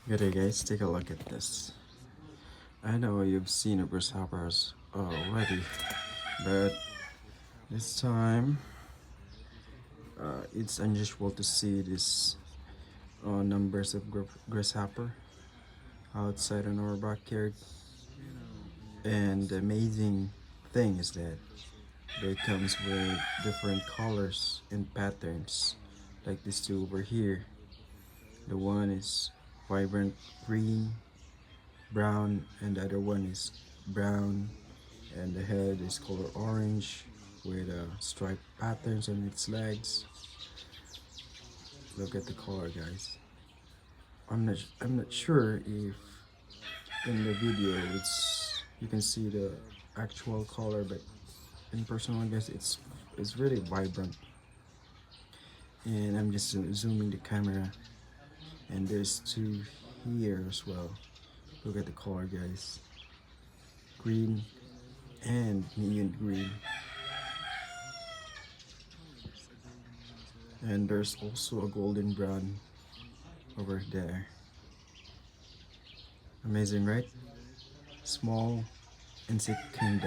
Good day guys, take a look at this. I know you've seen a grasshoppers already, but this time it's unusual to see this numbers of grasshopper outside in our backyard. And the amazing thing is that they comes with different colors and patterns, like this two over here. The one is vibrant green, brown, and the other one is brown, and the head is color orange with striped patterns on its legs. Look at the color, guys. I'm not sure if in the video you can see the actual color, but in person I guess it's really vibrant. And I'm just zooming the camera, and there's two here as well. Look at the color, guys. Green and neon green. And there's also a golden brown over there. Amazing, right? Small insect kingdom.